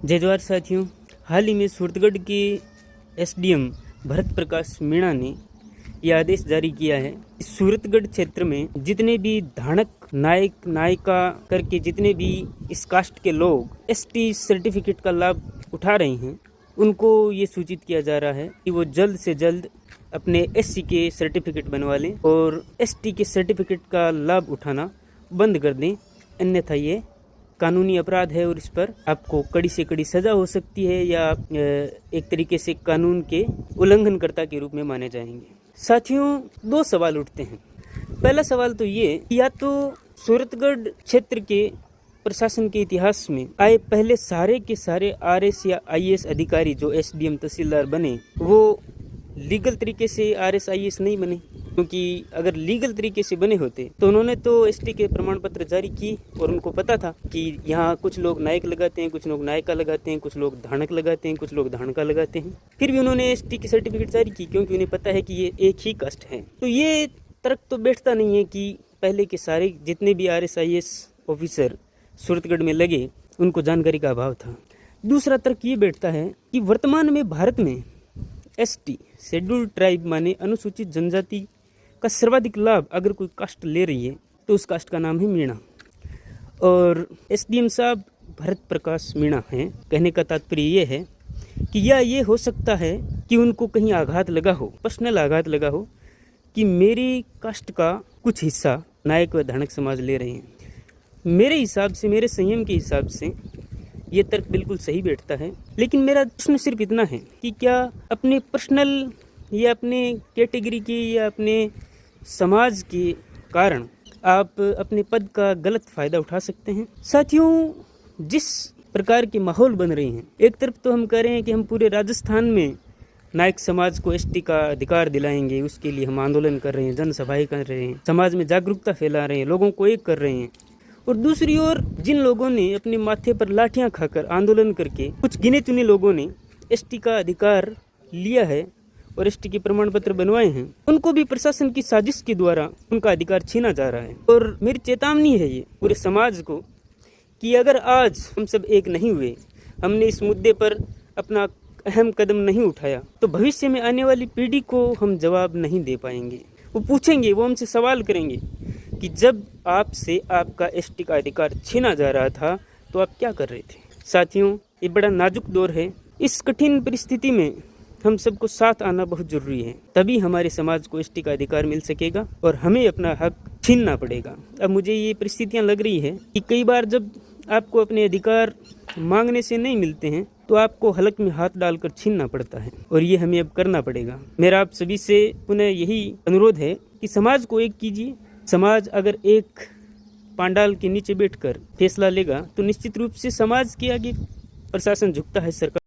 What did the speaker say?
जय जवाहर साथियों, हाल ही में सूरतगढ़ के एसडीएम भरत प्रकाश मीणा ने यह आदेश जारी किया है। सूरतगढ़ क्षेत्र में जितने भी धानक नायक नायिका करके जितने भी इस कास्ट के लोग एसटी सर्टिफिकेट का लाभ उठा रहे हैं, उनको ये सूचित किया जा रहा है कि वो जल्द से जल्द अपने एससी के सर्टिफिकेट बनवा लें और एसटी के सर्टिफिकेट का लाभ उठाना बंद कर दें, अन्यथा ये कानूनी अपराध है और इस पर आपको कड़ी से कड़ी सज़ा हो सकती है या एक तरीके से कानून के उल्लंघनकर्ता के रूप में माने जाएंगे। साथियों, दो सवाल उठते हैं। पहला सवाल तो ये, या तो सूरतगढ़ क्षेत्र के प्रशासन के इतिहास में आए पहले सारे के सारे आरएस या आईएएस अधिकारी जो एसडीएम तहसीलदार बने वो लीगल तरीके से आरएस आईएएस नहीं बने, क्योंकि अगर लीगल तरीके से बने होते तो उन्होंने तो एसटी के प्रमाण पत्र जारी की और उनको पता था कि यहाँ कुछ लोग नायक लगाते हैं, कुछ लोग नायिका लगाते हैं, कुछ लोग धानक लगाते हैं, कुछ लोग धानका लगाते हैं। फिर भी उन्होंने एसटी की सर्टिफिकेट जारी की क्योंकि उन्हें पता है कि ये एक ही कास्ट है। तो ये तर्क तो बैठता नहीं है कि पहले के सारे जितने भी आरएस आईएएस ऑफिसर सूरतगढ़ में लगे उनको जानकारी का अभाव था। दूसरा तर्क ये बैठता है कि वर्तमान में भारत में एसटी शेड्यूल्ड ट्राइब माने अनुसूचित जनजाति का सर्वाधिक लाभ अगर कोई कास्ट ले रही है तो उस कास्ट का नाम है मीणा, और एसडीएम साहब भरत प्रकाश मीणा हैं। कहने का तात्पर्य ये है कि या ये हो सकता है कि उनको कहीं आघात लगा हो, पर्सनल आघात लगा हो कि मेरी कास्ट का कुछ हिस्सा नायक व धानक समाज ले रहे हैं। मेरे हिसाब से, मेरे संयम के हिसाब से ये तर्क बिल्कुल सही बैठता है, लेकिन मेरा प्रश्न सिर्फ इतना है कि क्या अपने पर्सनल या अपने कैटेगरी के या अपने समाज के कारण आप अपने पद का गलत फ़ायदा उठा सकते हैं? साथियों, जिस प्रकार के माहौल बन रहे हैं, एक तरफ तो हम कह रहे हैं कि हम पूरे राजस्थान में नायक समाज को एसटी का अधिकार दिलाएंगे, उसके लिए हम आंदोलन कर रहे हैं, जनसभाएं कर रहे हैं, समाज में जागरूकता फैला रहे हैं, लोगों को एक कर रहे हैं। और दूसरी ओर जिन लोगों ने अपने माथे पर लाठियां खाकर आंदोलन करके कुछ गिने चुने लोगों ने एसटी का अधिकार लिया है और एसटी के प्रमाण पत्र बनवाए हैं, उनको भी प्रशासन की साजिश के द्वारा उनका अधिकार छीना जा रहा है। और मेरी चेतावनी है ये पूरे समाज को कि अगर आज हम सब एक नहीं हुए, हमने इस मुद्दे पर अपना अहम कदम नहीं उठाया, तो भविष्य में आने वाली पीढ़ी को हम जवाब नहीं दे पाएंगे। वो पूछेंगे, वो हमसे सवाल करेंगे कि जब आपसे आपका एसटी का अधिकार छीना जा रहा था तो आप क्या कर रहे थे? साथियों, ये बड़ा नाजुक दौर है। इस कठिन परिस्थिति में हम सबको साथ आना बहुत जरूरी है, तभी हमारे समाज को एसटी का अधिकार मिल सकेगा और हमें अपना हक छीनना पड़ेगा। अब मुझे ये परिस्थितियां लग रही है कि कई बार जब आपको अपने अधिकार मांगने से नहीं मिलते हैं तो आपको हलक में हाथ डालकर छीनना पड़ता है, और ये हमें अब करना पड़ेगा। मेरा आप सभी से पुनः यही अनुरोध है कि समाज को एक कीजिए। समाज अगर एक पांडाल के नीचे बैठकर फैसला लेगा तो निश्चित रूप से समाज के आगे प्रशासन झुकता है, सरकार